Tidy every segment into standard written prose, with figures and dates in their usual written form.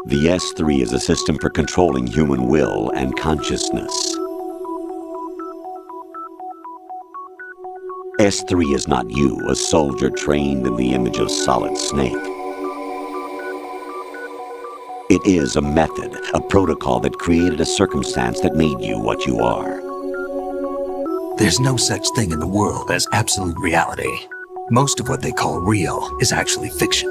The S3 is a system for controlling human will and consciousness. S3 is not you, a soldier trained in the image of Solid Snake. It is a method, a protocol that created a circumstance that made you what you are. There's no such thing in the world as absolute reality. Most of what they call real is actually fiction.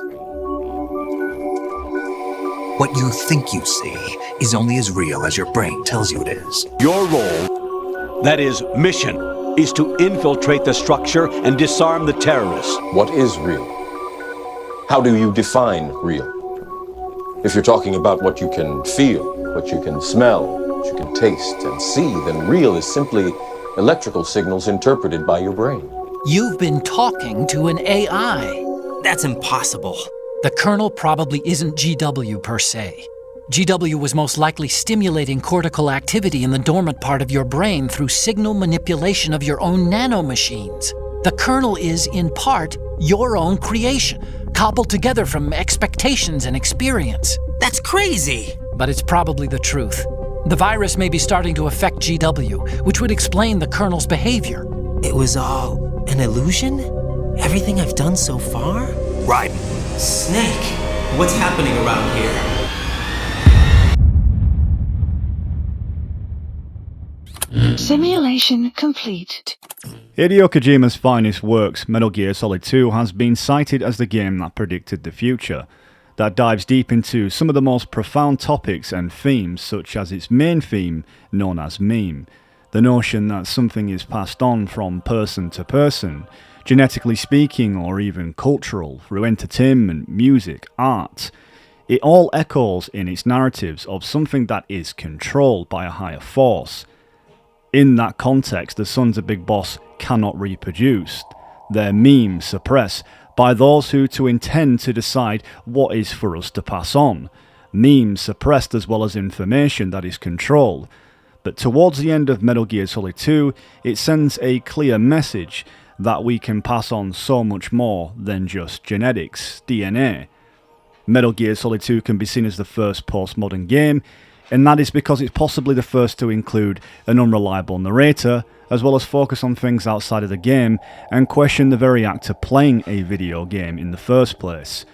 What you think you see is only as real as your brain tells you it is. Your role, that is, mission, is to infiltrate the structure and disarm the terrorists. What is real? How do you define real? If you're talking about what you can feel, what you can smell, what you can taste and see, then real is simply electrical signals interpreted by your brain. You've been talking to an AI. That's impossible. The kernel probably isn't GW per se. GW was most likely stimulating cortical activity in the dormant part of your brain through signal manipulation of your own nanomachines. The kernel is, in part, your own creation, cobbled together from expectations and experience. That's crazy! But it's probably the truth. The virus may be starting to affect GW, which would explain the kernel's behavior. It was all an illusion? Everything I've done so far? Raiden. Snake, what's happening around here? Simulation complete. Hideo Kojima's finest works, Metal Gear Solid 2, has been cited as the game that predicted the future, that dives deep into some of the most profound topics and themes, such as its main theme, known as meme. The notion that something is passed on from person to person, genetically speaking or even cultural, through entertainment, music, art. It all echoes in its narratives of something that is controlled by a higher force. In that context, the sons of Big Boss cannot reproduce. Their memes suppressed by those who to intend to decide what is for us to pass on. Memes suppressed as well as information that is controlled. But towards the end of Metal Gear Solid 2, it sends a clear message that we can pass on so much more than just genetics, DNA. Metal Gear Solid 2 can be seen as the first postmodern game, and that is because it's possibly the first to include an unreliable narrator, as well as focus on things outside of the game and question the very act of playing a video game in the first place.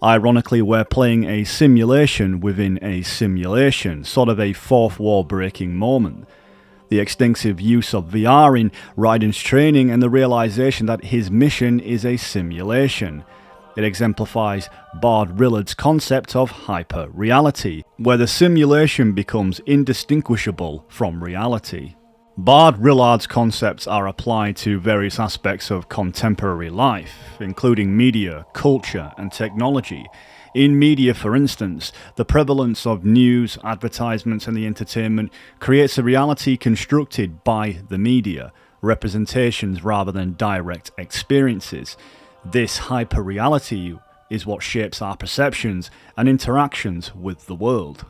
Ironically, we're playing a simulation within a simulation, sort of a fourth wall breaking moment. The extensive use of VR in Raiden's training and the realization that his mission is a simulation. It exemplifies Bard Rillard's concept of hyper-reality, where the simulation becomes indistinguishable from reality. Bard Rillard's concepts are applied to various aspects of contemporary life, including media, culture, and technology. In media, for instance, the prevalence of news, advertisements, and the entertainment creates a reality constructed by the media, representations rather than direct experiences. This hyper-reality is what shapes our perceptions and interactions with the world.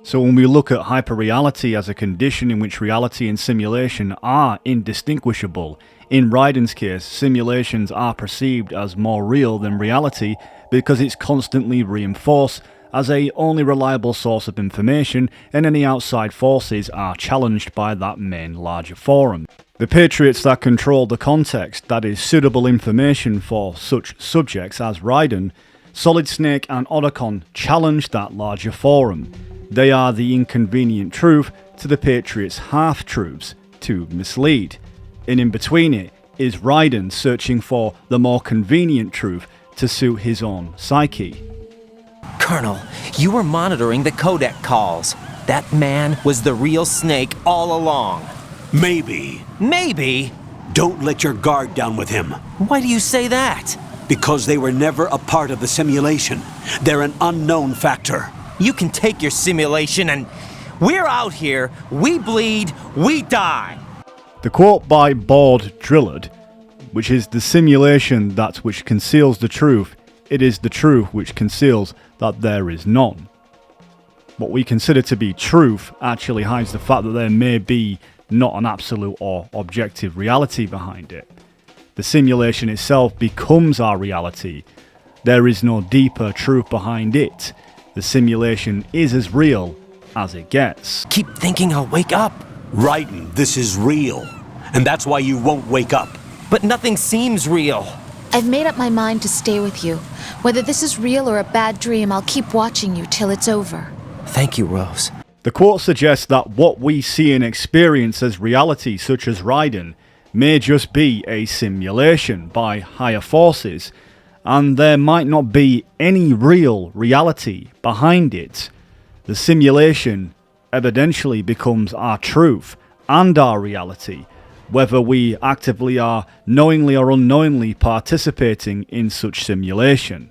So when we look at hyper-reality as a condition in which reality and simulation are indistinguishable, in Raiden's case, simulations are perceived as more real than reality because it's constantly reinforced as a only reliable source of information, and any outside forces are challenged by that main larger forum. The Patriots that control the context, that is suitable information for such subjects as Raiden, Solid Snake and Otacon challenge that larger forum. They are the inconvenient truth to the Patriots' half-truths to mislead. And in between it is Raiden searching for the more convenient truth to suit his own psyche. Colonel, you were monitoring the codec calls. That man was the real Snake all along. Maybe. Maybe? Don't let your guard down with him. Why do you say that? Because they were never a part of the simulation. They're an unknown factor. You can take your simulation and... We're out here, we bleed, we die. The quote by Bard Drillard, which is the simulation that which conceals the truth, it is the truth which conceals that there is none. What we consider to be truth actually hides the fact that there may be not an absolute or objective reality behind it. The simulation itself becomes our reality. There is no deeper truth behind it. The simulation is as real as it gets. Keep thinking I'll wake up. Raiden, this is real. And that's why you won't wake up. But nothing seems real. I've made up my mind to stay with you. Whether this is real or a bad dream, I'll keep watching you till it's over. Thank you, Rose. The quote suggests that what we see and experience as reality, such as Raiden, may just be a simulation by higher forces, and there might not be any real reality behind it. The simulation evidentially becomes our truth and our reality, whether we actively are knowingly or unknowingly participating in such simulation.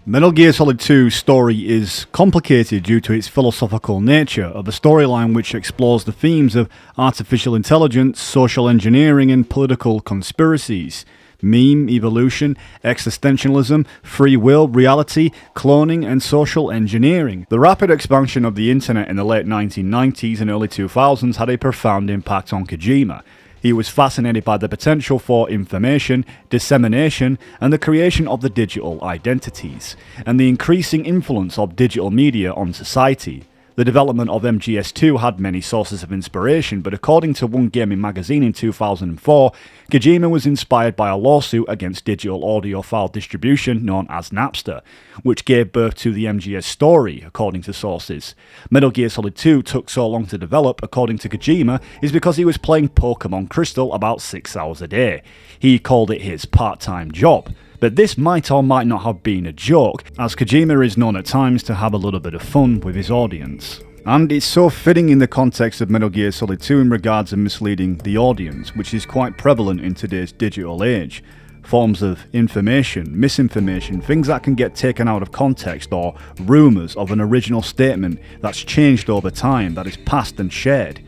Metal Gear Solid 2's story is complicated due to its philosophical nature of a storyline which explores the themes of artificial intelligence, social engineering and political conspiracies, meme, evolution, existentialism, free will, reality, cloning and social engineering. The rapid expansion of the internet in the late 1990s and early 2000s had a profound impact on Kojima. He was fascinated by the potential for information, dissemination, and the creation of the digital identities, and the increasing influence of digital media on society. The development of MGS2 had many sources of inspiration, but according to One Gaming magazine in 2004, Kojima was inspired by a lawsuit against digital audio file distribution known as Napster, which gave birth to the MGS story, according to sources. Metal Gear Solid 2 took so long to develop, according to Kojima, is because he was playing Pokemon Crystal about 6 hours a day. He called it his part-time job. But this might or might not have been a joke, as Kojima is known at times to have a little bit of fun with his audience. And it's so fitting in the context of Metal Gear Solid 2 in regards of misleading the audience, which is quite prevalent in today's digital age. Forms of information, misinformation, things that can get taken out of context, or rumours of an original statement that's changed over time, that is passed and shared.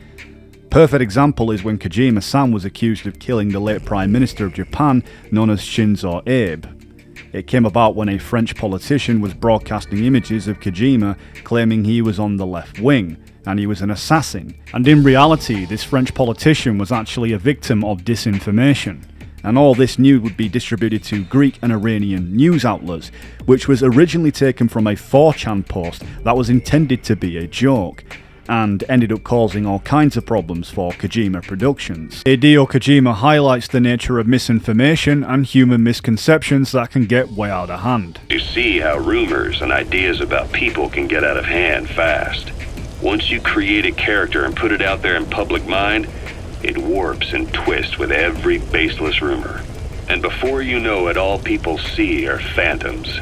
Perfect example is when Kojima-san was accused of killing the late Prime Minister of Japan, known as Shinzo Abe. It came about when a French politician was broadcasting images of Kojima claiming he was on the left wing, and he was an assassin. And in reality, this French politician was actually a victim of disinformation. And all this news would be distributed to Greek and Iranian news outlets, which was originally taken from a 4chan post that was intended to be a joke, and ended up causing all kinds of problems for Kojima Productions. Hideo Kojima highlights the nature of misinformation and human misconceptions that can get way out of hand. You see how rumors and ideas about people can get out of hand fast. Once you create a character and put it out there in public mind, it warps and twists with every baseless rumor. And before you know it, all people see are phantoms.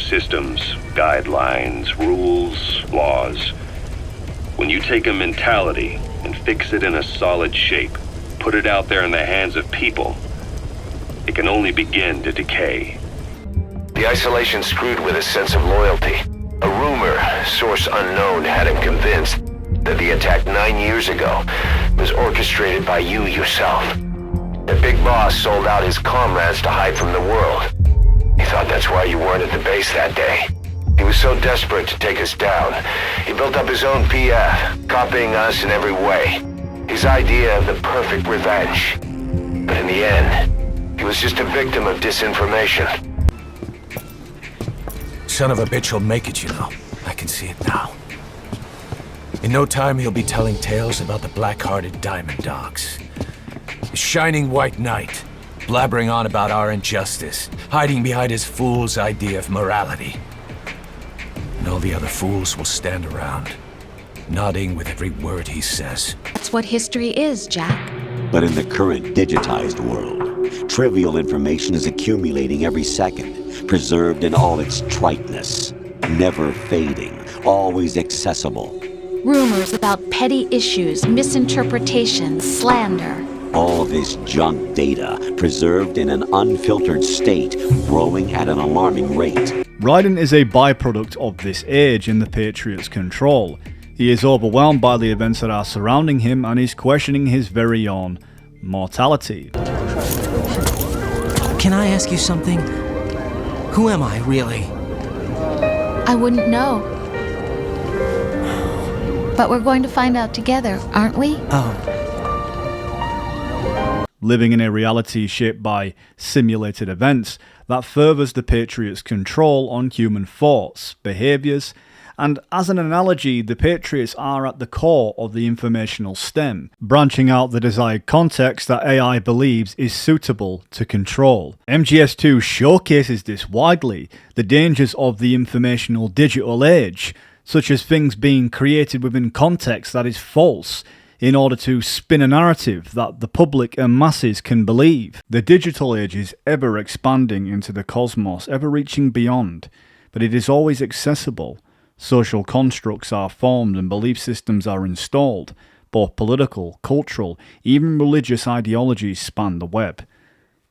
Systems, guidelines, rules, laws. When you take a mentality and fix it in a solid shape, put it out there in the hands of people, it can only begin to decay. The isolation screwed with a sense of loyalty. A rumor, source unknown, had him convinced that the attack 9 years ago was orchestrated by you yourself. The big boss sold out his comrades to hide from the world. He thought that's why you weren't at the base that day. He was so desperate to take us down, he built up his own PF, copying us in every way. His idea of the perfect revenge. But in the end, he was just a victim of disinformation. Son of a bitch will make it, you know. I can see it now. In no time, he'll be telling tales about the black-hearted Diamond Dogs. The shining white knight, blabbering on about our injustice, hiding behind his fool's idea of morality. And all the other fools will stand around, nodding with every word he says. That's what history is, Jack. But in the current digitized world, trivial information is accumulating every second, preserved in all its triteness, never fading, always accessible. Rumors about petty issues, misinterpretations, slander. All this junk data, preserved in an unfiltered state, growing at an alarming rate. Raiden is a byproduct of this age in the Patriots' control. He is overwhelmed by the events that are surrounding him and is questioning his very own mortality. Can I ask you something? Who am I, really? I wouldn't know. But we're going to find out together, aren't we? Oh. Living in a reality shaped by simulated events that furthers the Patriots' control on human thoughts, behaviours, And as an analogy, the Patriots are at the core of the informational stem, branching out the desired context that AI believes is suitable to control. MGS2 showcases this widely, the dangers of the informational digital age, such as things being created within context that is false, in order to spin a narrative that the public and masses can believe. The digital age is ever expanding into the cosmos, ever reaching beyond, but it is always accessible. Social constructs are formed and belief systems are installed. Both political, cultural, even religious ideologies span the web.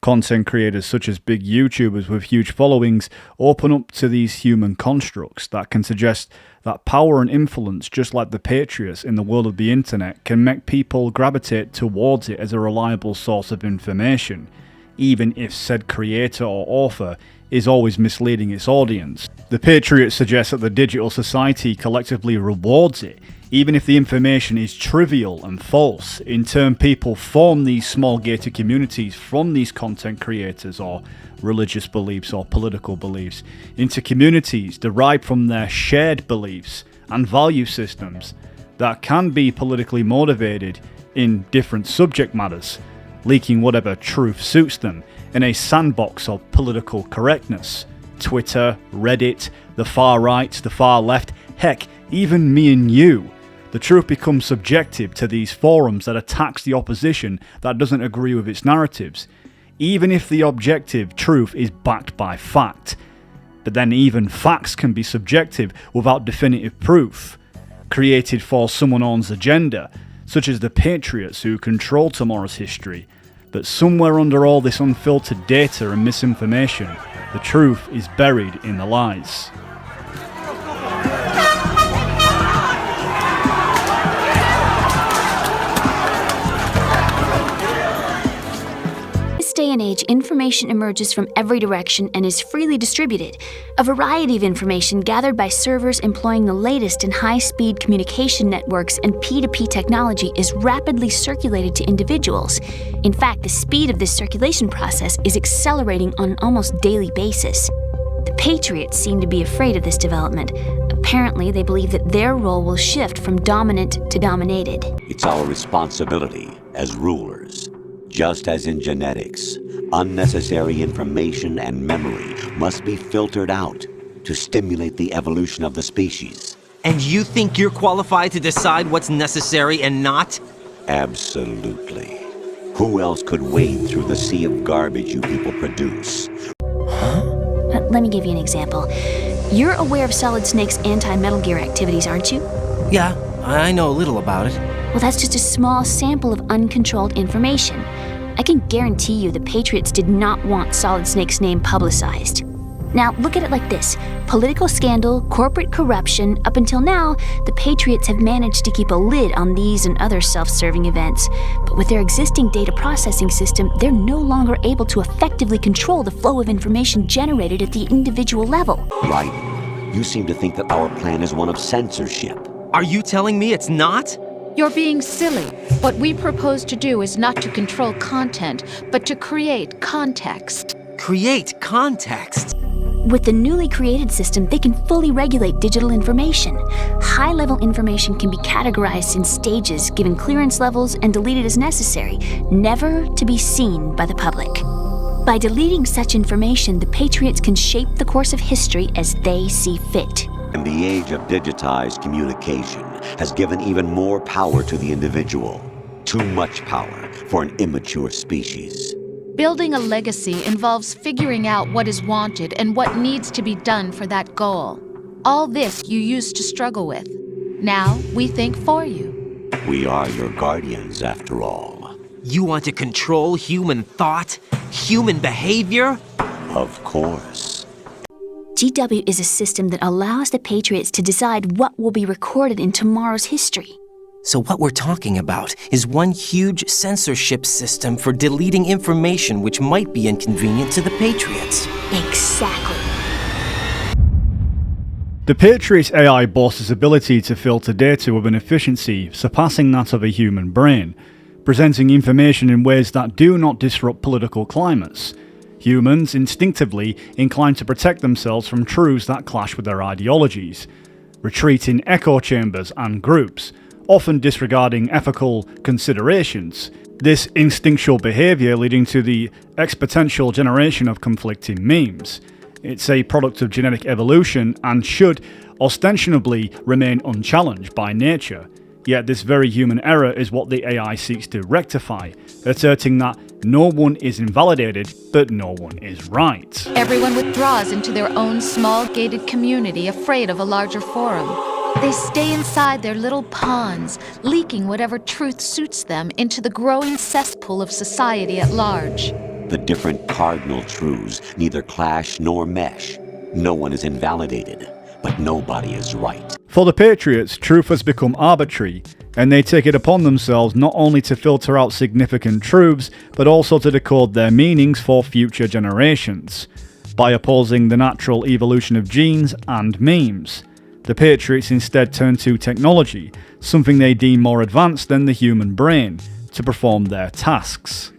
Content creators such as big YouTubers with huge followings open up to these human constructs that can suggest that power and influence, just like the Patriots in the world of the internet, can make people gravitate towards it as a reliable source of information, even if said creator or author is always misleading its audience. The Patriots suggest that the digital society collectively rewards it, even if the information is trivial and false. In turn, people form these small gated communities from these content creators or religious beliefs or political beliefs into communities derived from their shared beliefs and value systems that can be politically motivated in different subject matters, leaking whatever truth suits them in a sandbox of political correctness. Twitter, Reddit, the far right, the far left, heck, even me and you. The truth becomes subjective to these forums that attacks the opposition that doesn't agree with its narratives, even if the objective truth is backed by fact. But then even facts can be subjective without definitive proof, created for someone else's agenda, such as the Patriots who control tomorrow's history. But somewhere under all this unfiltered data and misinformation, the truth is buried in the lies. Day and age, information emerges from every direction and is freely distributed. A variety of information gathered by servers employing the latest in high-speed communication networks and P2P technology is rapidly circulated to individuals. In fact, the speed of this circulation process is accelerating on an almost daily basis. The Patriots seem to be afraid of this development. Apparently, they believe that their role will shift from dominant to dominated. It's our responsibility as rulers. Just as in genetics, unnecessary information and memory must be filtered out to stimulate the evolution of the species. And you think you're qualified to decide what's necessary and not? Absolutely. Who else could wade through the sea of garbage you people produce? Let me give you an example. You're aware of Solid Snake's anti-Metal Gear activities, aren't you? Yeah, I know a little about it. Well, that's just a small sample of uncontrolled information. I can guarantee you the Patriots did not want Solid Snake's name publicized. Now, look at it like this. Political scandal, corporate corruption, up until now, the Patriots have managed to keep a lid on these and other self-serving events. But with their existing data processing system, they're no longer able to effectively control the flow of information generated at the individual level. Right. You seem to think that our plan is one of censorship. Are you telling me it's not? You're being silly. What we propose to do is not to control content, but to create context. Create context? With the newly created system, they can fully regulate digital information. High-level information can be categorized in stages, given clearance levels, and deleted as necessary, never to be seen by the public. By deleting such information, the Patriots can shape the course of history as they see fit. And the age of digitized communication has given even more power to the individual. Too much power for an immature species. Building a legacy involves figuring out what is wanted and what needs to be done for that goal. All this you used to struggle with. Now we think for you. We are your guardians, after all. You want to control human thought? Human behavior? Of course. GW is a system that allows the Patriots to decide what will be recorded in tomorrow's history. So what we're talking about is one huge censorship system for deleting information which might be inconvenient to the Patriots. Exactly. The Patriots AI boasts its ability to filter data with an efficiency surpassing that of a human brain, presenting information in ways that do not disrupt political climates. Humans instinctively inclined to protect themselves from truths that clash with their ideologies. retreat in echo chambers and groups, often disregarding ethical considerations. This instinctual behaviour leading to the exponential generation of conflicting memes. It's a product of genetic evolution and should ostensibly remain unchallenged by nature. Yet this very human error is what the AI seeks to rectify, asserting that no one is invalidated, but no one is right. Everyone withdraws into their own small gated community, afraid of a larger forum. They stay inside their little ponds, leaking whatever truth suits them into the growing cesspool of society at large. The different cardinal truths neither clash nor mesh. No one is invalidated, but nobody is right. For the Patriots, truth has become arbitrary, and they take it upon themselves not only to filter out significant truths, but also to decode their meanings for future generations, by opposing the natural evolution of genes and memes. The Patriots instead turn to technology, something they deem more advanced than the human brain, to perform their tasks.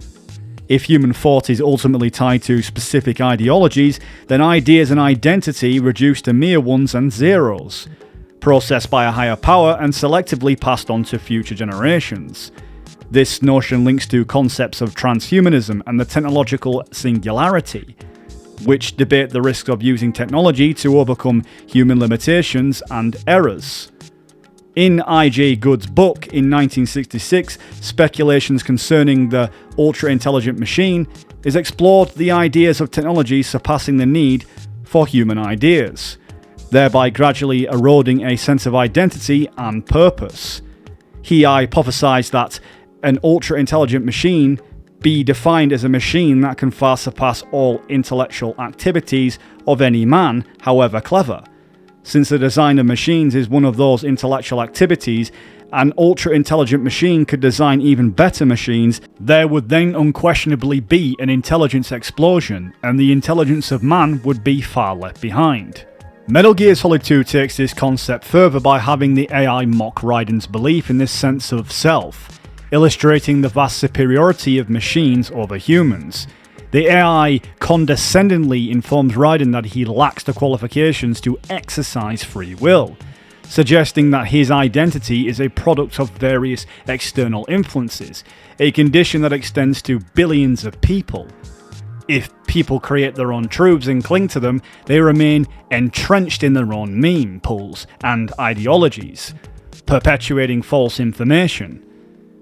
If human thought is ultimately tied to specific ideologies, then ideas and identity reduce to mere ones and zeros, processed by a higher power and selectively passed on to future generations. This notion links to concepts of transhumanism and the technological singularity, which debate the risks of using technology to overcome human limitations and errors. In I.J. Good's book in 1966, Speculations Concerning the Ultra-Intelligent Machine, is explored the ideas of technology surpassing the need for human ideas, thereby gradually eroding a sense of identity and purpose. He hypothesized that an ultra-intelligent machine be defined as a machine that can far surpass all intellectual activities of any man, however clever. Since the design of machines is one of those intellectual activities, an ultra-intelligent machine could design even better machines, there would then unquestionably be an intelligence explosion, and the intelligence of man would be far left behind. Metal Gear Solid 2 takes this concept further by having the AI mock Raiden's belief in this sense of self, illustrating the vast superiority of machines over humans. The AI condescendingly informs Raiden that he lacks the qualifications to exercise free will, suggesting that his identity is a product of various external influences, a condition that extends to billions of people. If people create their own truths and cling to them, they remain entrenched in their own meme pools and ideologies, perpetuating false information.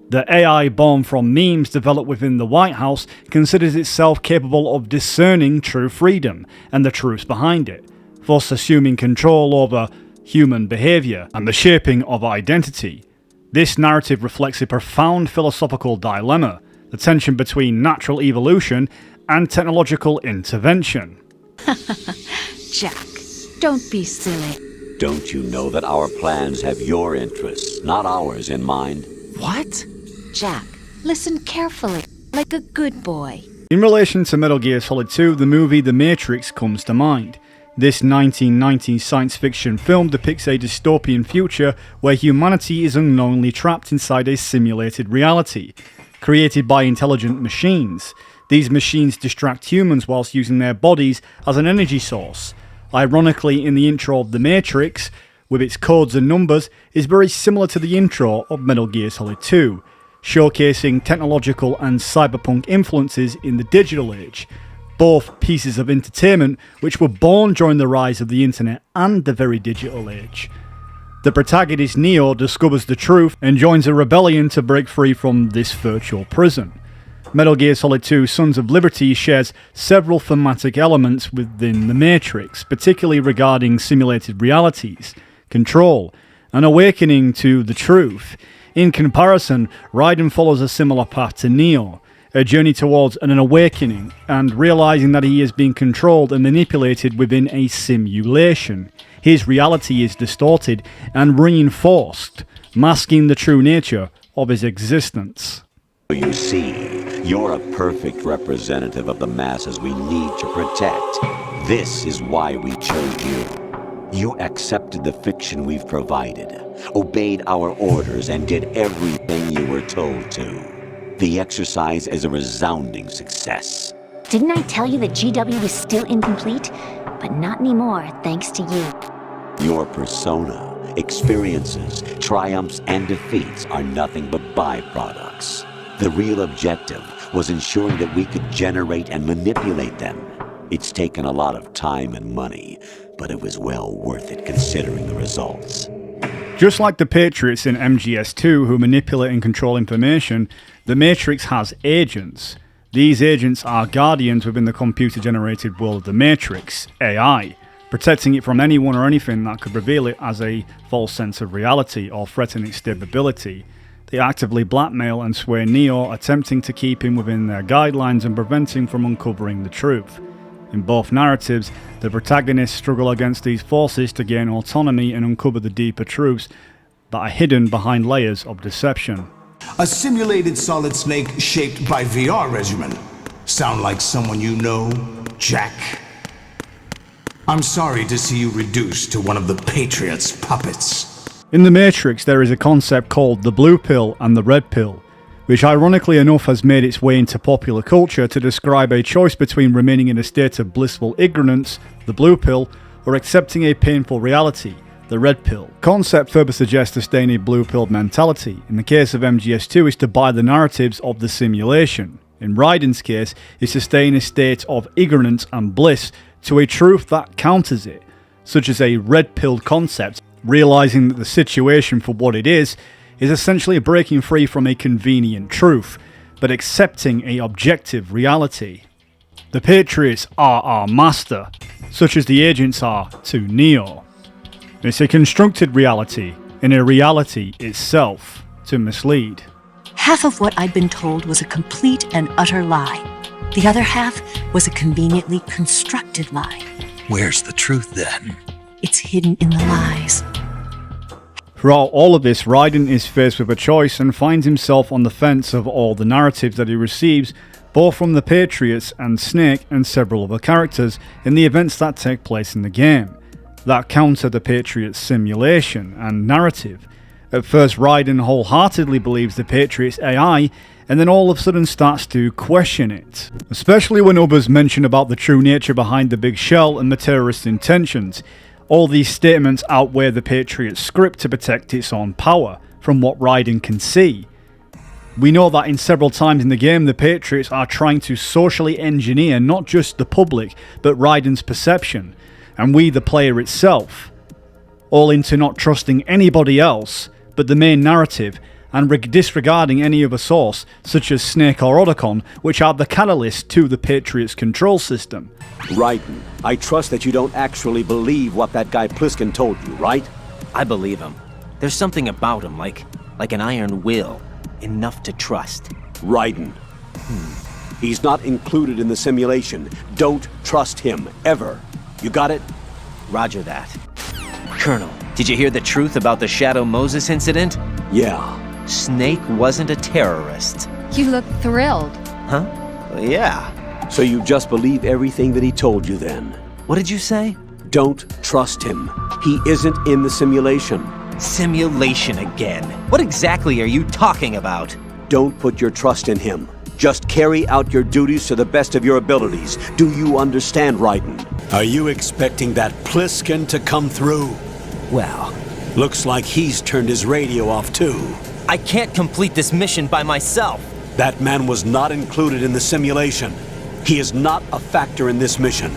The AI born from memes developed within the White House considers itself capable of discerning true freedom and the truths behind it, thus assuming control over human behaviour and the shaping of identity. This narrative reflects a profound philosophical dilemma, the tension between natural evolution and technological intervention. Jack, don't be silly. Don't you know that our plans have your interests, not ours, in mind? What? Jack, listen carefully, like a good boy. In relation to Metal Gear Solid 2, the movie The Matrix comes to mind. This 1990 science fiction film depicts a dystopian future where humanity is unknowingly trapped inside a simulated reality, created by intelligent machines. These machines distract humans whilst using their bodies as an energy source. Ironically, in the intro of The Matrix, with its codes and numbers, is very similar to the intro of Metal Gear Solid 2, showcasing technological and cyberpunk influences in the digital age, both pieces of entertainment which were born during the rise of the internet and the very digital age. The protagonist Neo discovers the truth and joins a rebellion to break free from this virtual prison. Metal Gear Solid 2 Sons of Liberty shares several thematic elements within the Matrix, particularly regarding simulated realities, control, and awakening to the truth. In comparison, Raiden follows a similar path to Neo, a journey towards an awakening and realizing that he is being controlled and manipulated within a simulation. His reality is distorted and reinforced, masking the true nature of his existence. You see, you're a perfect representative of the masses we need to protect. This is why we chose you. You accepted the fiction we've provided, obeyed our orders, and did everything you were told to. The exercise is a resounding success. Didn't I tell you that GW is still incomplete? But not anymore, thanks to you. Your persona Experiences, triumphs, and defeats are nothing but byproducts. The real objective was ensuring that we could generate and manipulate them. It's taken a lot of time and money, but it was well worth it considering the results. Just like the Patriots in MGS2 who manipulate and control information, the Matrix has agents. These agents are guardians within the computer-generated world of the Matrix, AI, protecting it from anyone or anything that could reveal it as a false sense of reality or threaten its stability. They actively blackmail and sway Neo, attempting to keep him within their guidelines and prevent him from uncovering the truth. In both narratives, the protagonists struggle against these forces to gain autonomy and uncover the deeper truths that are hidden behind layers of deception. A simulated solid snake shaped by VR regimen. Sound like someone you know, Jack? I'm sorry to see you reduced to one of the Patriots' puppets. In the Matrix, there is a concept called the blue pill and the red pill, which ironically enough has made its way into popular culture to describe a choice between remaining in a state of blissful ignorance, the blue pill, or accepting a painful reality, the red pill. Concept further suggests to stay in a blue pill mentality. In the case of MGS2 is to buy the narratives of the simulation. In Raiden's case is to stay in a state of ignorance and bliss to a truth that counters it, such as a red pill concept, realizing that the situation for what it is essentially breaking free from a convenient truth, but accepting a objective reality. The Patriots are our master, such as the agents are to Neo. It's a constructed reality in a reality itself to mislead. Half of what I'd been told was a complete and utter lie. The other half was a conveniently constructed lie. Where's the truth then? It's hidden in the lies. Throughout all of this, Raiden is faced with a choice and finds himself on the fence of all the narratives that he receives, both from the Patriots and Snake and several other characters in the events that take place in the game, that counter the Patriots' simulation and narrative. At first, Raiden wholeheartedly believes the Patriots' AI, and then all of a sudden starts to question it, especially when others mention about the true nature behind the big shell and the terrorist intentions. All these statements outweigh the Patriot's script to protect its own power, from what Raiden can see. We know that in several times in the game, the Patriots are trying to socially engineer not just the public, but Raiden's perception, and we the player itself, all into not trusting anybody else but the main narrative, and disregarding any other source, such as Snake or Otacon, which are the catalyst to the Patriots' control system. Raiden, I trust that you don't actually believe what that guy Pliskin told you, right? I believe him. There's something about him, like an iron will. Enough to trust. Raiden. He's not included in the simulation. Don't trust him, ever. You got it? Roger that. Colonel, did you hear the truth about the Shadow Moses incident? Yeah. Snake wasn't a terrorist. You look thrilled. Huh? Yeah. So you just believe everything that he told you then? What did you say? Don't trust him. He isn't in the simulation. Simulation again. What exactly are you talking about? Don't put your trust in him. Just carry out your duties to the best of your abilities. Do you understand, Raiden? Are you expecting that Pliskin to come through? Well, looks like he's turned his radio off too. I can't complete this mission by myself. That man was not included in the simulation. He is not a factor in this mission.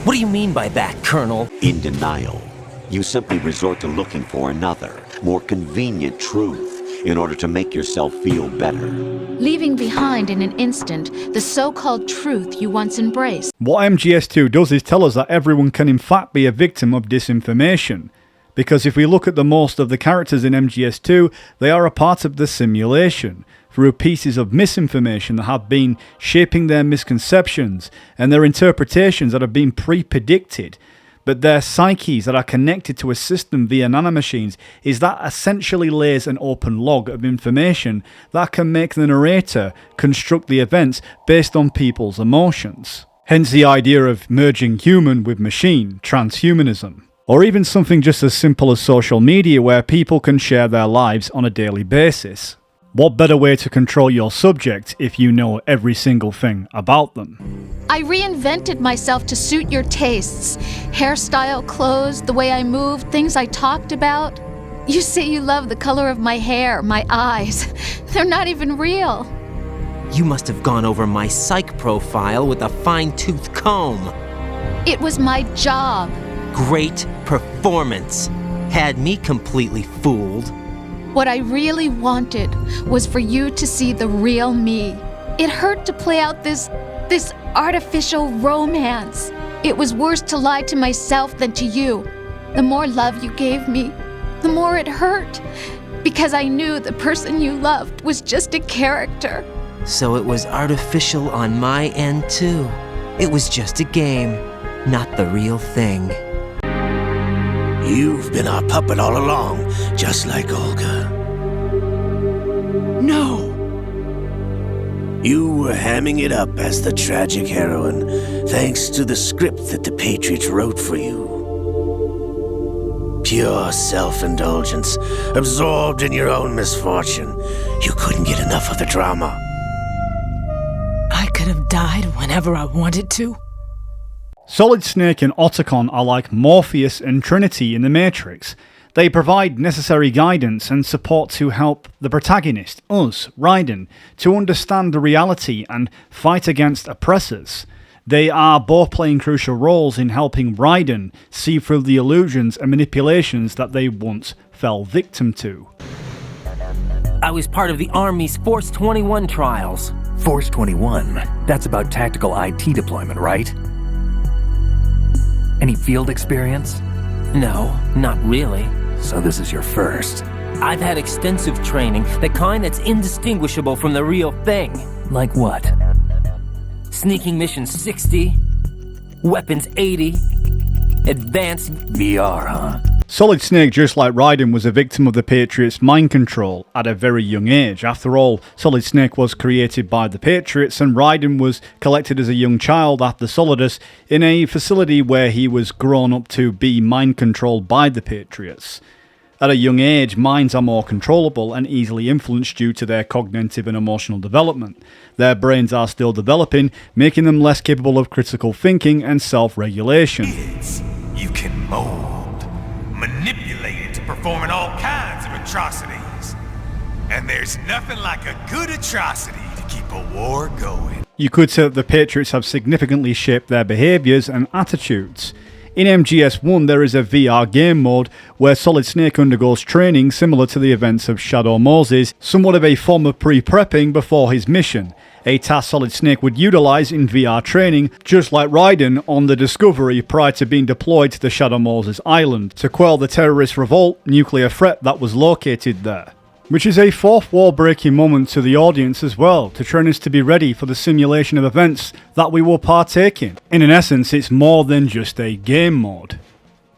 What do you mean by that, Colonel? In denial. You simply resort to looking for another, more convenient truth in order to make yourself feel better. Leaving behind in an instant the so-called truth you once embraced. What MGS2 does is tell us that everyone can in fact be a victim of disinformation. Because if we look at the most of the characters in MGS2, they are a part of the simulation, through pieces of misinformation that have been shaping their misconceptions and their interpretations that have been pre-predicted. But their psyches that are connected to a system via nanomachines is that essentially lays an open log of information that can make the narrator construct the events based on people's emotions. Hence the idea of merging human with machine, transhumanism. Or even something just as simple as social media where people can share their lives on a daily basis. What better way to control your subject if you know every single thing about them? I reinvented myself to suit your tastes. Hairstyle, clothes, the way I moved, things I talked about. You say you love the color of my hair, my eyes. They're not even real. You must have gone over my psych profile with a fine-tooth comb. It was my job. Great performance. Had me completely fooled. What I really wanted was for you to see the real me. It hurt to play out this artificial romance. It was worse to lie to myself than to you. The more love you gave me, the more it hurt. Because I knew the person you loved was just a character. So it was artificial on my end too. It was just a game, not the real thing. You've been our puppet all along, just like Olga. No! You were hamming it up as the tragic heroine, thanks to the script that the Patriots wrote for you. Pure self-indulgence, absorbed in your own misfortune. You couldn't get enough of the drama. I could have died whenever I wanted to. Solid Snake and Otacon are like Morpheus and Trinity in the Matrix. They provide necessary guidance and support to help the protagonist, us, Raiden, to understand the reality and fight against oppressors. They are both playing crucial roles in helping Raiden see through the illusions and manipulations that they once fell victim to. I was part of the Army's Force 21 trials. Force 21? That's about tactical IT deployment, right? Any field experience? No, not really. So this is your first. I've had extensive training, the kind that's indistinguishable from the real thing. Like what? Sneaking Mission 60, Weapons 80, Advanced VR, huh? Solid Snake, just like Raiden, was a victim of the Patriots' mind control at a very young age. After all, Solid Snake was created by the Patriots, and Raiden was collected as a young child after Solidus in a facility where he was grown up to be mind controlled by the Patriots. At a young age, minds are more controllable and easily influenced due to their cognitive and emotional development. Their brains are still developing, making them less capable of critical thinking and self-regulation. Kids, you can mold, manipulate into performing all kinds of atrocities. And there's nothing like a good atrocity to keep a war going. You could say that the Patriots have significantly shaped their behaviours and attitudes. In MGS1 there is a VR game mode where Solid Snake undergoes training similar to the events of Shadow Moses, somewhat of a form of pre-prepping before his mission, a task Solid Snake would utilise in VR training, just like Raiden on the Discovery prior to being deployed to the Shadow Moses island, to quell the terrorist revolt nuclear threat that was located there. Which is a fourth wall breaking moment to the audience as well, to train us to be ready for the simulation of events that we will partake in. In essence, it's more than just a game mode.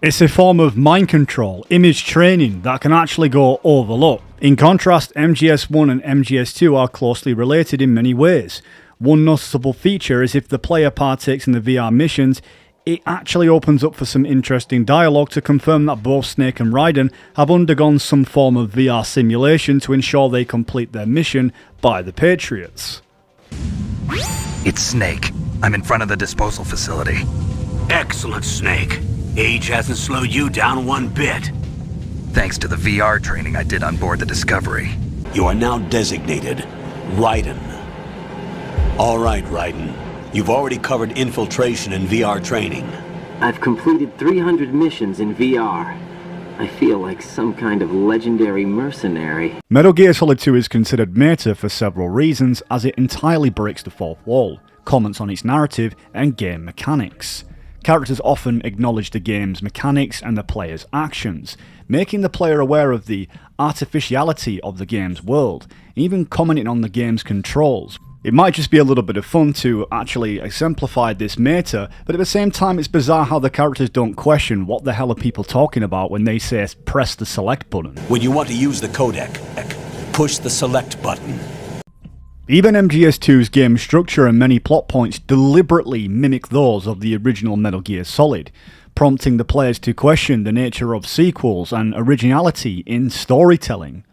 It's a form of mind control, image training that can actually go overlooked. In contrast, MGS1 and MGS2 are closely related in many ways. One noticeable feature is if the player partakes in the VR missions, it actually opens up for some interesting dialogue to confirm that both Snake and Raiden have undergone some form of VR simulation to ensure they complete their mission by the Patriots. It's Snake. I'm in front of the disposal facility. Excellent, Snake. Age hasn't slowed you down one bit. Thanks to the VR training I did on board the Discovery. You are now designated Raiden. All right, Raiden. You've already covered infiltration and VR training. I've completed 300 missions in VR. I feel like some kind of legendary mercenary. Metal Gear Solid 2 is considered meta for several reasons, as it entirely breaks the fourth wall, comments on its narrative and game mechanics. Characters often acknowledge the game's mechanics and the player's actions, making the player aware of the artificiality of the game's world, even commenting on the game's controls. It might just be a little bit of fun to actually exemplify this meta, but at the same time it's bizarre how the characters don't question what the hell are people talking about when they say press the select button. When you want to use the codec, push the select button. Even MGS2's game structure and many plot points deliberately mimic those of the original Metal Gear Solid, prompting the players to question the nature of sequels and originality in storytelling.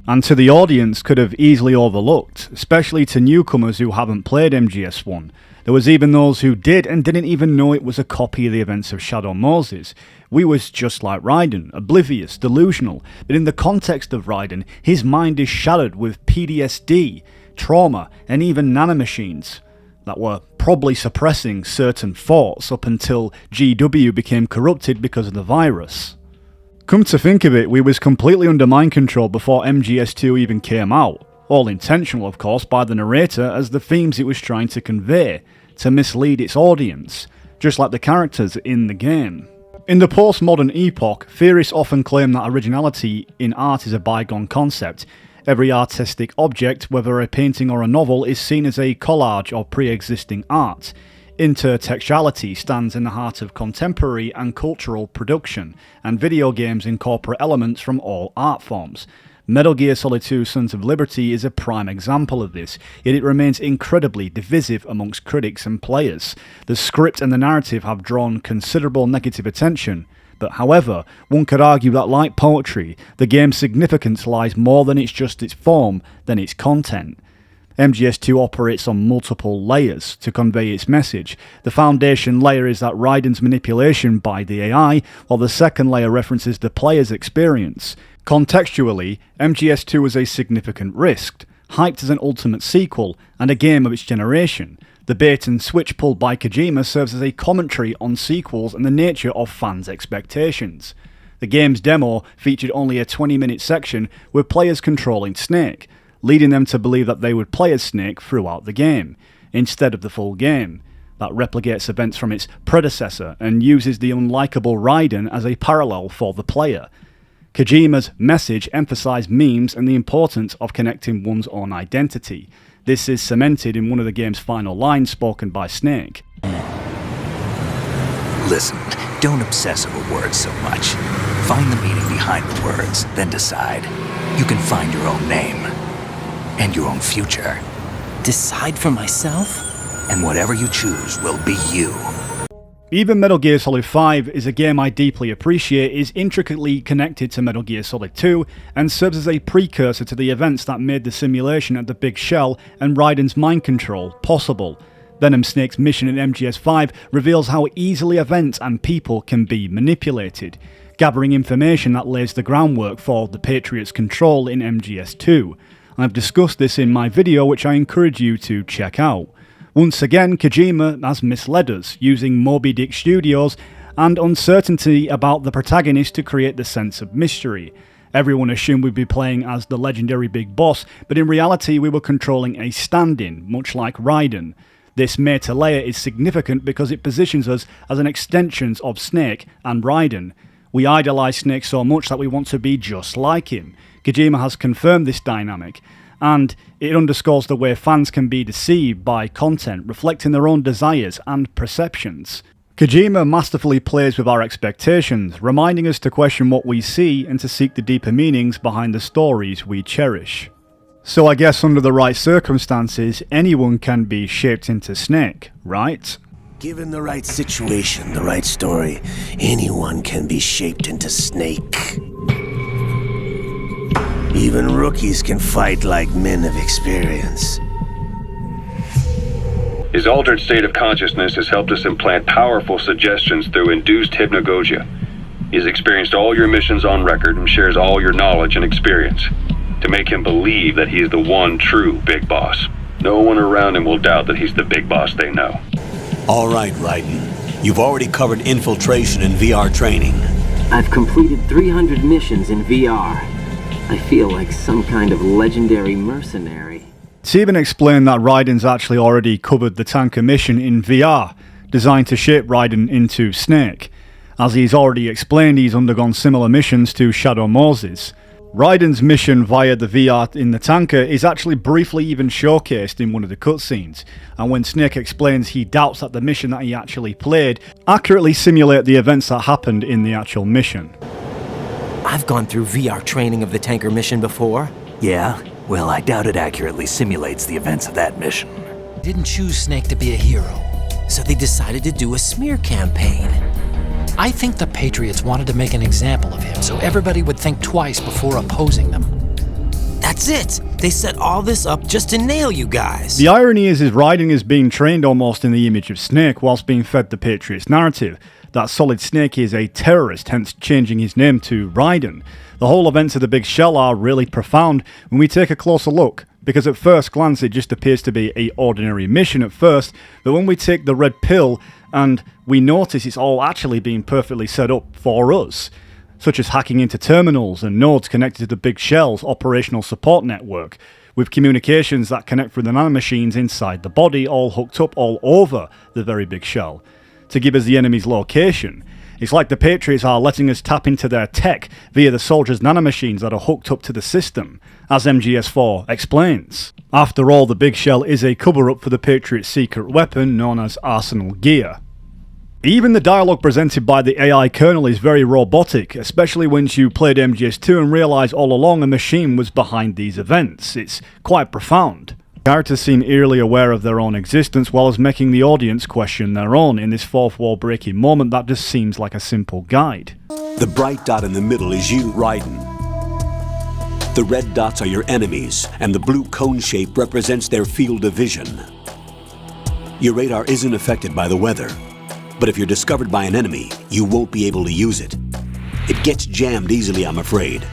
and to the audience could have easily overlooked, especially to newcomers who haven't played MGS1. There was even those who did and didn't even know it was a copy of the events of Shadow Moses. We was just like Raiden, oblivious, delusional, but in the context of Raiden, his mind is shattered with PTSD, trauma, and even nanomachines that were probably suppressing certain thoughts up until GW became corrupted because of the virus. Come to think of it, we was completely under mind control before MGS2 even came out. All intentional, of course, by the narrator as the themes it was trying to convey, to mislead its audience, just like the characters in the game. In the postmodern epoch, theorists often claim that originality in art is a bygone concept. Every artistic object, whether a painting or a novel, is seen as a collage of pre-existing art. Intertextuality stands in the heart of contemporary and cultural production, and video games incorporate elements from all art forms. Metal Gear Solid 2 Sons of Liberty is a prime example of this, yet it remains incredibly divisive amongst critics and players. The script and the narrative have drawn considerable negative attention, but however, one could argue that like poetry, the game's significance lies more than just its form than its content. MGS2 operates on multiple layers to convey its message. The foundation layer is that Raiden's manipulation by the AI, while the second layer references the player's experience. Contextually, MGS2 is a significant risk, hyped as an ultimate sequel and a game of its generation. The bait and switch pulled by Kojima serves as a commentary on sequels and the nature of fans' expectations. The game's demo featured only a 20-minute section with players controlling Snake, leading them to believe that they would play as Snake throughout the game, instead of the full game, that replicates events from its predecessor and uses the unlikable Raiden as a parallel for the player. Kojima's message emphasised memes and the importance of connecting one's own identity. This is cemented in one of the game's final lines spoken by Snake. Listen, don't obsess over words so much. Find the meaning behind the words, then decide. You can find your own name. And your own future. Decide for myself? And whatever you choose will be you. Even Metal Gear Solid 5 is a game I deeply appreciate, is intricately connected to Metal Gear Solid 2 and serves as a precursor to the events that made the simulation at the Big Shell and Raiden's mind control possible. Venom Snake's mission in MGS5 reveals how easily events and people can be manipulated, gathering information that lays the groundwork for the Patriots' control in MGS2. I've discussed this in my video, which I encourage you to check out. Once again, Kojima has misled us, using Moby Dick Studios and uncertainty about the protagonist to create the sense of mystery. Everyone assumed we'd be playing as the legendary Big Boss, but in reality we were controlling a stand-in, much like Raiden. This meta layer is significant because it positions us as an extension of Snake and Raiden. We idolise Snake so much that we want to be just like him. Kojima has confirmed this dynamic, and it underscores the way fans can be deceived by content reflecting their own desires and perceptions. Kojima masterfully plays with our expectations, reminding us to question what we see and to seek the deeper meanings behind the stories we cherish. So I guess under the right circumstances, anyone can be shaped into Snake, right? Given the right situation, the right story, anyone can be shaped into Snake. Even rookies can fight like men of experience. His altered state of consciousness has helped us implant powerful suggestions through induced hypnagogia. He's experienced all your missions on record and shares all your knowledge and experience to make him believe that he is the one true Big Boss. No one around him will doubt that he's the Big Boss they know. All right, Raiden. You've already covered infiltration and VR training. I've completed 300 missions in VR. I feel like some kind of legendary mercenary. It's even explained that Raiden's actually already covered the tanker mission in VR, designed to shape Raiden into Snake. As he's already explained, he's undergone similar missions to Shadow Moses. Raiden's mission via the VR in the tanker is actually briefly even showcased in one of the cutscenes, and when Snake explains he doubts that the mission that he actually played accurately simulate the events that happened in the actual mission. I've gone through VR training of the tanker mission before. Yeah? Well, I doubt it accurately simulates the events of that mission. Didn't choose Snake to be a hero. So they decided to do a smear campaign. I think the Patriots wanted to make an example of him so everybody would think twice before opposing them. That's it! They set all this up just to nail you guys! The irony is Raiden is being trained almost in the image of Snake whilst being fed the Patriots narrative. That Solid Snake is a terrorist, hence changing his name to Raiden. The whole events of the Big Shell are really profound when we take a closer look, because at first glance it just appears to be an ordinary mission at first, but when we take the red pill and we notice it's all actually being perfectly set up for us, such as hacking into terminals and nodes connected to the Big Shell's operational support network, with communications that connect through the nanomachines inside the body all hooked up all over the very Big Shell, to give us the enemy's location. It's like the Patriots are letting us tap into their tech via the soldiers' nanomachines that are hooked up to the system, as MGS2 explains. After all, the Big Shell is a cover-up for the Patriots' secret weapon known as Arsenal Gear. Even the dialogue presented by the AI kernel is very robotic, especially once you played MGS2 and realise all along a machine was behind these events. It's quite profound. Characters seem eerily aware of their own existence, while as making the audience question their own in this fourth wall breaking moment that just seems like a simple guide. The bright dot in the middle is you, Raiden. The red dots are your enemies, and the blue cone shape represents their field of vision. Your radar isn't affected by the weather, but if you're discovered by an enemy, you won't be able to use it. It gets jammed easily, I'm afraid.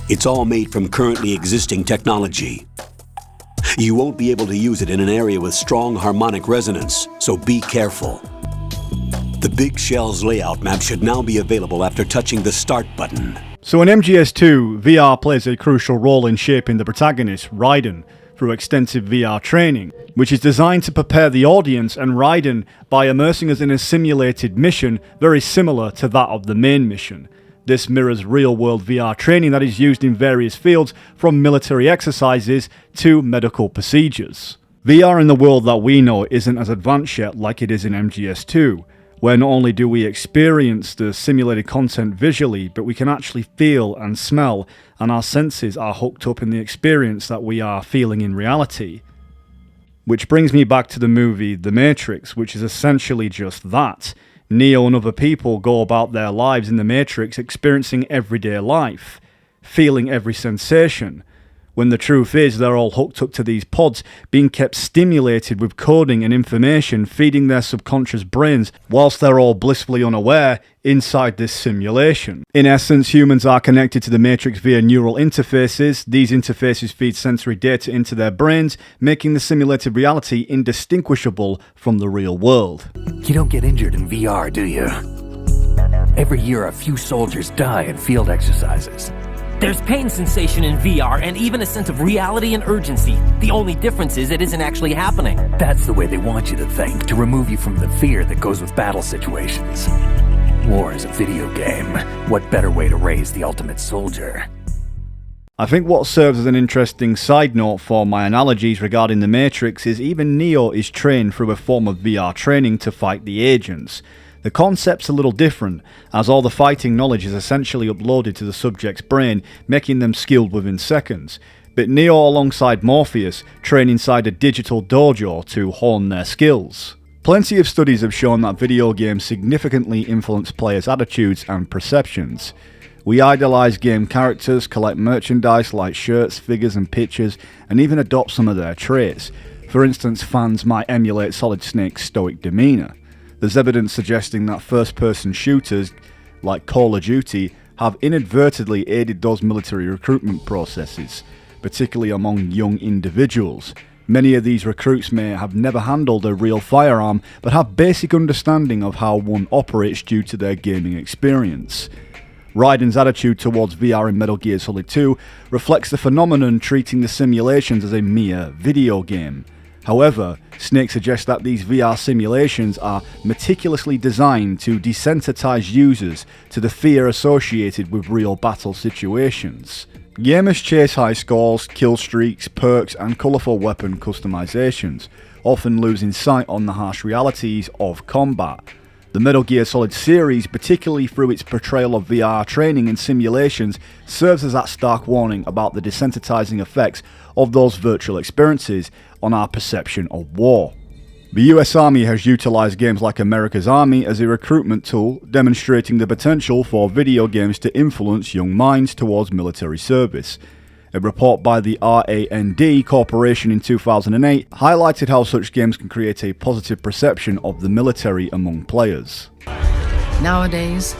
It's all made from currently existing technology. You won't be able to use it in an area with strong harmonic resonance, so be careful. The Big Shell's layout map should now be available after touching the Start button. So in MGS2, VR plays a crucial role in shaping the protagonist, Raiden, through extensive VR training, which is designed to prepare the audience and Raiden by immersing us in a simulated mission very similar to that of the main mission. This mirrors real-world VR training that is used in various fields, from military exercises to medical procedures. VR in the world that we know isn't as advanced yet like it is in MGS2, where not only do we experience the simulated content visually, but we can actually feel and smell, and our senses are hooked up in the experience that we are feeling in reality. Which brings me back to the movie The Matrix, which is essentially just that. Neo and other people go about their lives in the Matrix experiencing everyday life, feeling every sensation, when the truth is they're all hooked up to these pods, being kept stimulated with coding and information feeding their subconscious brains whilst they're all blissfully unaware inside this simulation. In essence, humans are connected to the Matrix via neural interfaces. These interfaces feed sensory data into their brains, making the simulated reality indistinguishable from the real world. You don't get injured in VR, do you? Every year a few soldiers die in field exercises. There's pain sensation in VR and even a sense of reality and urgency. The only difference is it isn't actually happening. That's the way they want you to think, to remove you from the fear that goes with battle situations. War is a video game. What better way to raise the ultimate soldier? I think what serves as an interesting side note for my analogies regarding the Matrix is even Neo is trained through a form of VR training to fight the agents. The concept's a little different, as all the fighting knowledge is essentially uploaded to the subject's brain, making them skilled within seconds. But Neo alongside Morpheus train inside a digital dojo to hone their skills. Plenty of studies have shown that video games significantly influence players' attitudes and perceptions. We idolize game characters, collect merchandise like shirts, figures and pictures, and even adopt some of their traits. For instance, fans might emulate Solid Snake's stoic demeanour. There's evidence suggesting that first-person shooters, like Call of Duty, have inadvertently aided those military recruitment processes, particularly among young individuals. Many of these recruits may have never handled a real firearm, but have basic understanding of how one operates due to their gaming experience. Raiden's attitude towards VR in Metal Gear Solid 2 reflects the phenomenon treating the simulations as a mere video game. However, Snake suggests that these VR simulations are meticulously designed to desensitize users to the fear associated with real battle situations. Gamers chase high scores, kill streaks, perks and colourful weapon customizations, often losing sight on the harsh realities of combat. The Metal Gear Solid series, particularly through its portrayal of VR training and simulations, serves as that stark warning about the desensitizing effects of those virtual experiences on our perception of war. The US Army has utilised games like America's Army as a recruitment tool, demonstrating the potential for video games to influence young minds towards military service. A report by the RAND Corporation in 2008 highlighted how such games can create a positive perception of the military among players. Nowadays,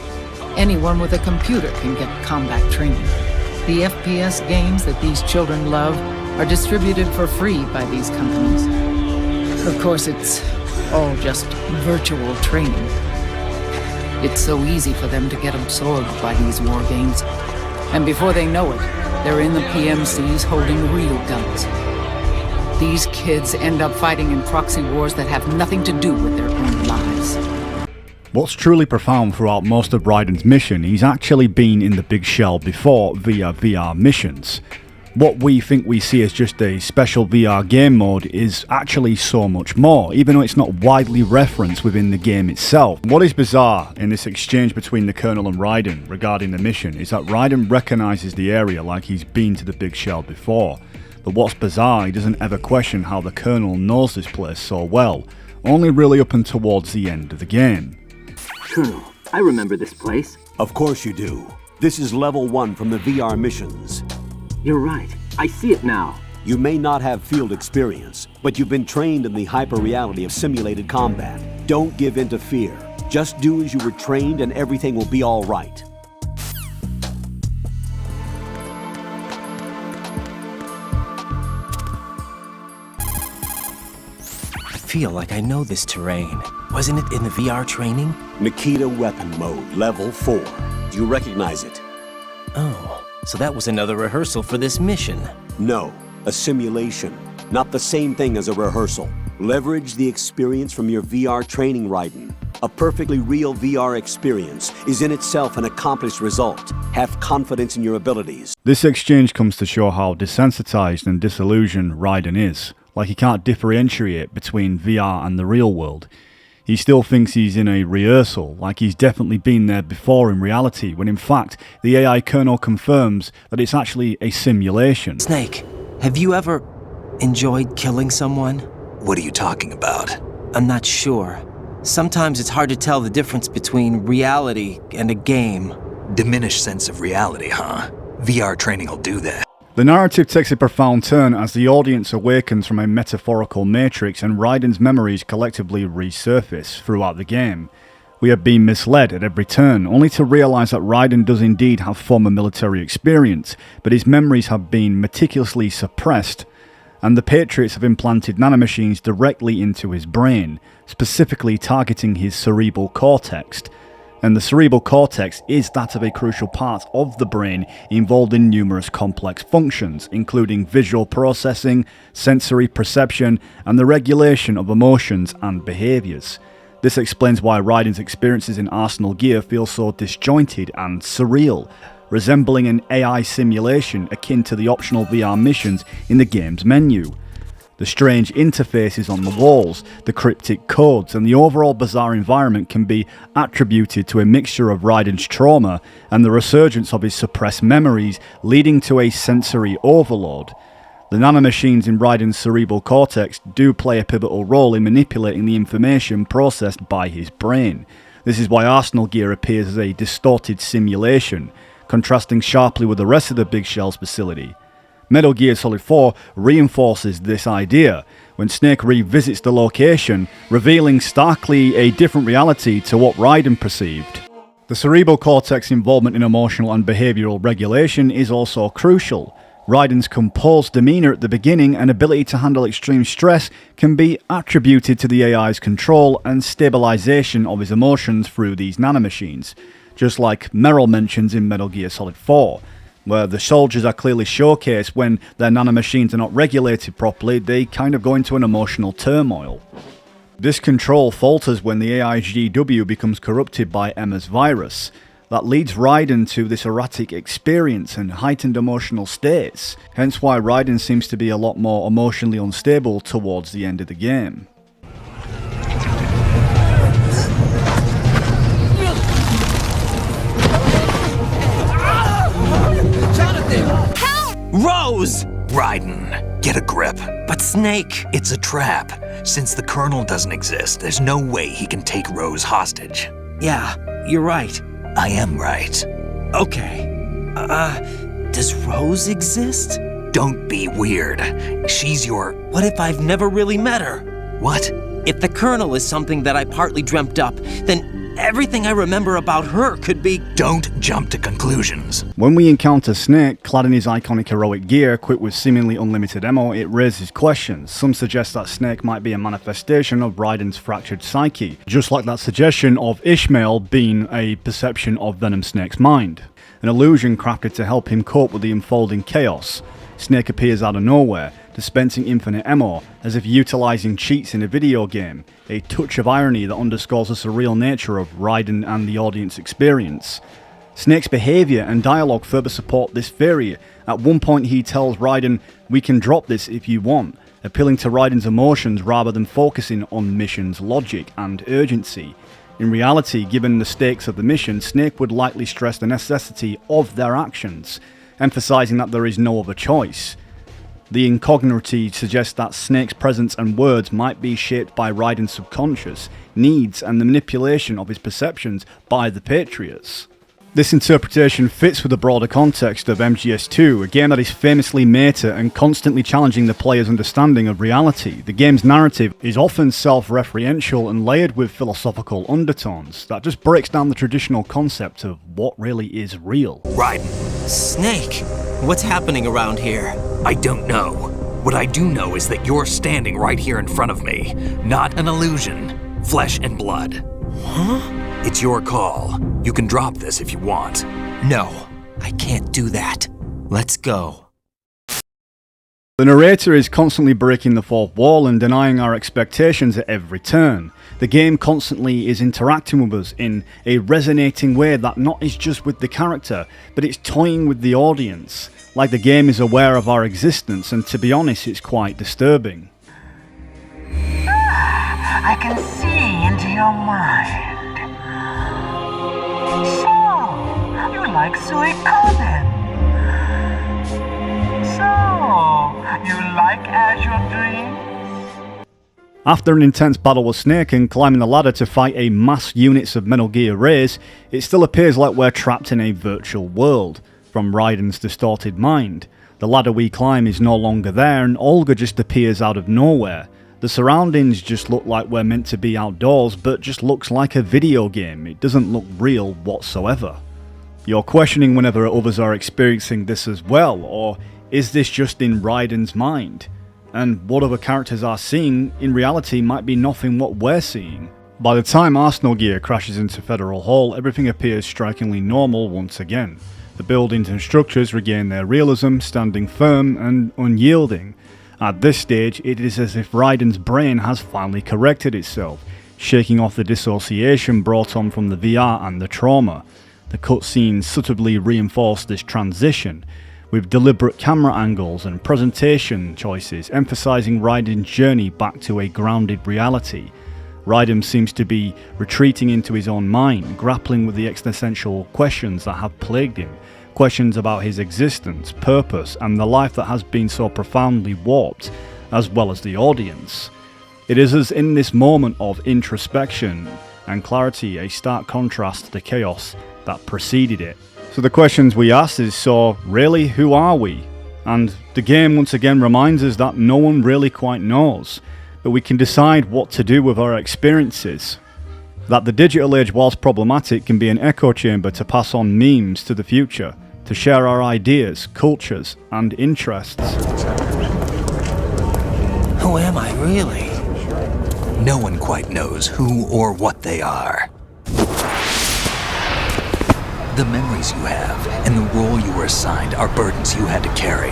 anyone with a computer can get combat training. The FPS games that these children love are distributed for free by these companies. Of course, it's all just virtual training. It's so easy for them to get absorbed by these war games. And before they know it, they're in the PMCs holding real guns. These kids end up fighting in proxy wars that have nothing to do with their own lives. What's truly profound throughout most of Raiden's mission, he's actually been in the big shell before via VR missions. What we think we see as just a special VR game mode is actually so much more, even though it's not widely referenced within the game itself. What is bizarre in this exchange between the Colonel and Raiden regarding the mission is that Raiden recognises the area like he's been to the big shell before. But what's bizarre, he doesn't ever question how the Colonel knows this place so well, only really up and towards the end of the game. Colonel, I remember this place. Of course you do. This is level 1 from the VR missions. You're right. I see it now. You may not have field experience, but you've been trained in the hyper-reality of simulated combat. Don't give in to fear. Just do as you were trained and everything will be all right. I feel like I know this terrain. Wasn't it in the VR training? Nikita weapon mode, level 4. Do you recognize it? Oh. So that was another rehearsal for this mission. No, a simulation. Not the same thing as a rehearsal. Leverage the experience from your VR training, Raiden. A perfectly real VR experience is in itself an accomplished result. Have confidence in your abilities. This exchange comes to show how desensitized and disillusioned Raiden is. Like he can't differentiate between VR and the real world. He still thinks he's in a rehearsal, like he's definitely been there before in reality, when in fact, the AI Colonel confirms that it's actually a simulation. Snake, have you ever enjoyed killing someone? What are you talking about? I'm not sure. Sometimes it's hard to tell the difference between reality and a game. Diminished sense of reality, huh? VR training will do that. The narrative takes a profound turn as the audience awakens from a metaphorical matrix and Raiden's memories collectively resurface throughout the game. We have been misled at every turn, only to realise that Raiden does indeed have former military experience, but his memories have been meticulously suppressed, and the Patriots have implanted nanomachines directly into his brain, specifically targeting his cerebral cortex. And the cerebral cortex is that of a crucial part of the brain involved in numerous complex functions, including visual processing, sensory perception, and the regulation of emotions and behaviours. This explains why Raiden's experiences in Arsenal Gear feel so disjointed and surreal, resembling an AI simulation akin to the optional VR missions in the game's menu. The strange interfaces on the walls, the cryptic codes, and the overall bizarre environment can be attributed to a mixture of Raiden's trauma and the resurgence of his suppressed memories, leading to a sensory overload. The nanomachines in Raiden's cerebral cortex do play a pivotal role in manipulating the information processed by his brain. This is why Arsenal Gear appears as a distorted simulation, contrasting sharply with the rest of the Big Shell's facility. Metal Gear Solid 4 reinforces this idea when Snake revisits the location, revealing starkly a different reality to what Raiden perceived. The cerebral cortex involvement in emotional and behavioural regulation is also crucial. Raiden's composed demeanour at the beginning and ability to handle extreme stress can be attributed to the AI's control and stabilisation of his emotions through these nanomachines, just like Meryl mentions in Metal Gear Solid 4. Where the soldiers are clearly showcased when their nanomachines are not regulated properly, they kind of go into an emotional turmoil. This control falters when the AIGW becomes corrupted by Emma's virus. That leads Raiden to this erratic experience and heightened emotional states, hence why Raiden seems to be a lot more emotionally unstable towards the end of the game. Rose! Raiden, get a grip. But Snake... It's a trap. Since the Colonel doesn't exist, there's no way he can take Rose hostage. Yeah, you're right. I am right. Okay. Does Rose exist? Don't be weird. She's your... What if I've never really met her? What? If the Colonel is something that I partly dreamt up, then everything I remember about her could be... Don't jump to conclusions. When we encounter Snake, clad in his iconic heroic gear, equipped with seemingly unlimited ammo, it raises questions. Some suggest that Snake might be a manifestation of Raiden's fractured psyche, just like that suggestion of Ishmael being a perception of Venom Snake's mind. An illusion crafted to help him cope with the unfolding chaos. Snake appears out of nowhere, dispensing infinite ammo, as if utilising cheats in a video game, a touch of irony that underscores the surreal nature of Raiden and the audience experience. Snake's behaviour and dialogue further support this theory. At one point he tells Raiden, "We can drop this if you want," appealing to Raiden's emotions rather than focusing on mission's logic and urgency. In reality, given the stakes of the mission, Snake would likely stress the necessity of their actions, emphasising that there is no other choice. The incongruity suggests that Snake's presence and words might be shaped by Raiden's subconscious needs and the manipulation of his perceptions by the Patriots. This interpretation fits with the broader context of MGS2, a game that is famously meta and constantly challenging the player's understanding of reality. The game's narrative is often self-referential and layered with philosophical undertones that just breaks down the traditional concept of what really is real. Raiden. Snake, what's happening around here? I don't know. What I do know is that you're standing right here in front of me. Not an illusion. Flesh and blood. Huh? It's your call. You can drop this if you want. No, I can't do that. Let's go. The narrator is constantly breaking the fourth wall and denying our expectations at every turn. The game constantly is interacting with us in a resonating way that not is just with the character, but it's toying with the audience. Like the game is aware of our existence, and to be honest, it's quite disturbing. I can see into your mind. So, you like Suikoden? So, you like Azure Dream? After an intense battle with Snake and climbing the ladder to fight a mass units of Metal Gear rays, it still appears like we're trapped in a virtual world. From Raiden's distorted mind, the ladder we climb is no longer there and Olga just appears out of nowhere. The surroundings just look like we're meant to be outdoors, but just looks like a video game. It doesn't look real whatsoever. You're questioning whenever others are experiencing this as well, or is this just in Raiden's mind? And what other characters are seeing in reality might be nothing what we're seeing. By the time Arsenal Gear crashes into Federal Hall, everything appears strikingly normal once again. The buildings and structures regain their realism, standing firm and unyielding. At this stage, it is as if Raiden's brain has finally corrected itself, shaking off the dissociation brought on from the VR and the trauma. The cutscenes subtly reinforce this transition, with deliberate camera angles and presentation choices emphasizing Raiden's journey back to a grounded reality. Raiden seems to be retreating into his own mind, grappling with the existential questions that have plagued him. Questions about his existence, purpose, and the life that has been so profoundly warped, as well as the audience. It is as in this moment of introspection and clarity a stark contrast to the chaos that preceded it. So the questions we ask is, so really, who are we? And the game once again reminds us that no one really quite knows, but we can decide what to do with our experiences. That the digital age, whilst problematic, can be an echo chamber to pass on memes to the future, to share our ideas, cultures, and interests. Who am I really? No one quite knows who or what they are. The memories you have and the role you were assigned are burdens you had to carry.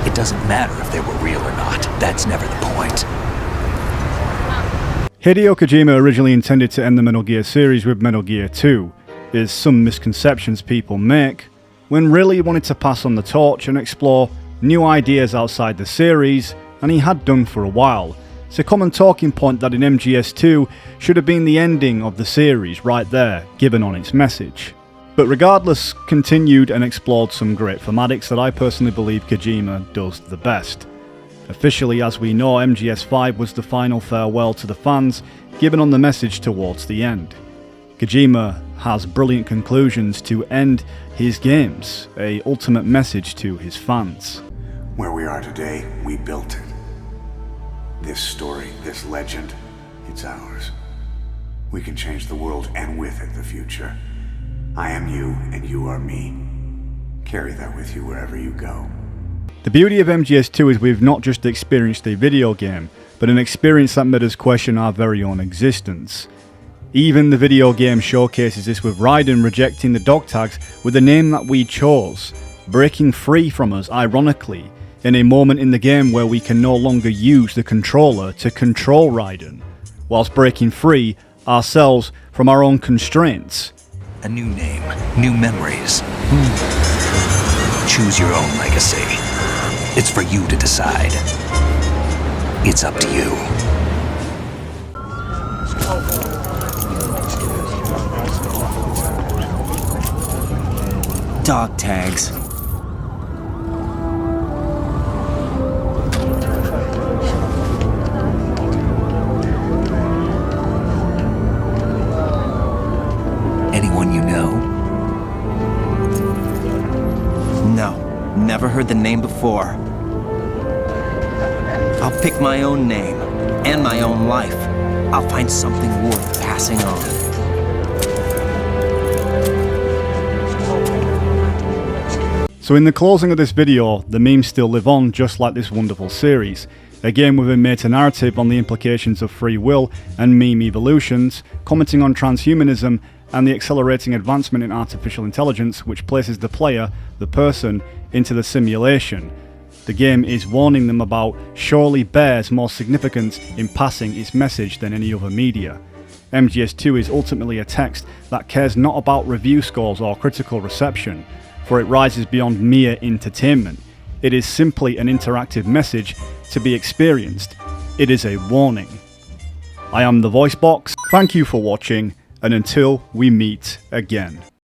It doesn't matter if they were real or not. That's never the point. Hideo Kojima originally intended to end the Metal Gear series with Metal Gear 2. There's some misconceptions people make, when really he wanted to pass on the torch and explore new ideas outside the series, and he had done for a while. It's a common talking point that in MGS2 should have been the ending of the series right there, given on its message. But regardless, continued and explored some great thematics that I personally believe Kojima does the best. Officially, as we know, MGS5 was the final farewell to the fans, given on the message towards the end. Kojima has brilliant conclusions to end his games, a ultimate message to his fans. Where we are today, we built it. This story, this legend, it's ours. We can change the world and with it the future. I am you and you are me. Carry that with you wherever you go. The beauty of MGS2 is we've not just experienced a video game, but an experience that made us question our very own existence. Even the video game showcases this, with Raiden rejecting the dog tags with the name that we chose, breaking free from us ironically, in a moment in the game where we can no longer use the controller to control Raiden, whilst breaking free ourselves from our own constraints. A new name, new memories. Choose your own legacy. It's for you to decide. It's up to you. Dog tags. Anyone you know? No, never heard the name before. I'll pick my own name and my own life. I'll find something worth passing on. So in the closing of this video, the memes still live on, just like this wonderful series. A game with a meta-narrative on the implications of free will and meme evolutions, commenting on transhumanism and the accelerating advancement in artificial intelligence, which places the player, the person, into the simulation. The game is warning them about surely bears more significance in passing its message than any other media. MGS2 is ultimately a text that cares not about review scores or critical reception, for it rises beyond mere entertainment. It is simply an interactive message to be experienced. It is a warning. I am the Voicebox, thank you for watching, and until we meet again.